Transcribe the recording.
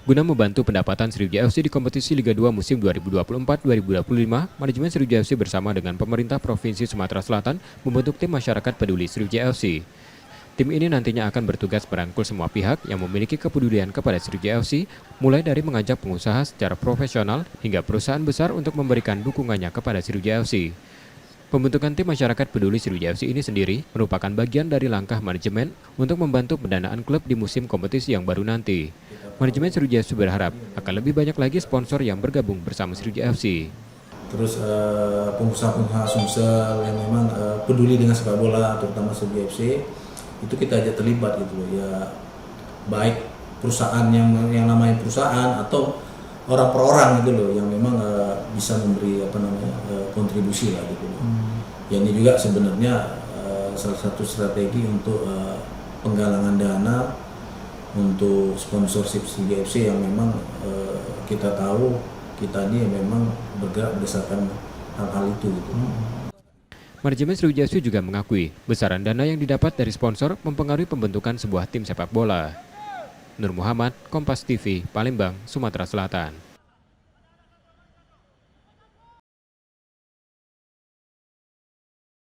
Guna membantu pendapatan Sriwijaya FC di kompetisi Liga 2 musim 2024-2025, manajemen Sriwijaya FC bersama dengan pemerintah Provinsi Sumatera Selatan membentuk tim masyarakat peduli Sriwijaya FC. Tim ini nantinya akan bertugas merangkul semua pihak yang memiliki kepedulian kepada Sriwijaya FC, mulai dari mengajak pengusaha secara profesional hingga perusahaan besar untuk memberikan dukungannya kepada Sriwijaya FC. Pembentukan tim masyarakat peduli Sriwijaya FC ini sendiri merupakan bagian dari langkah manajemen untuk membantu pendanaan klub di musim kompetisi yang baru nanti. Manajemen Sriwijaya FC berharap akan lebih banyak lagi sponsor yang bergabung bersama Sriwijaya FC. Terus pengusaha-pengusaha Sumsel yang memang peduli dengan sepak bola, terutama Sriwijaya FC, itu kita ajak terlibat gitu loh ya, baik perusahaan yang namanya perusahaan atau orang per orang gitu loh yang memang bisa memberi kontribusi lah gitu loh. Ya ini juga sebenarnya salah satu strategi untuk penggalangan dana untuk sponsorship Sriwijaya FC yang memang kita tahu kita ini memang bergerak berdasarkan hal-hal itu gitu. Manajemen Sriwijaya FC juga mengakui besaran dana yang didapat dari sponsor mempengaruhi pembentukan sebuah tim sepak bola. Nur Muhammad, Kompas TV, Palembang, Sumatera Selatan.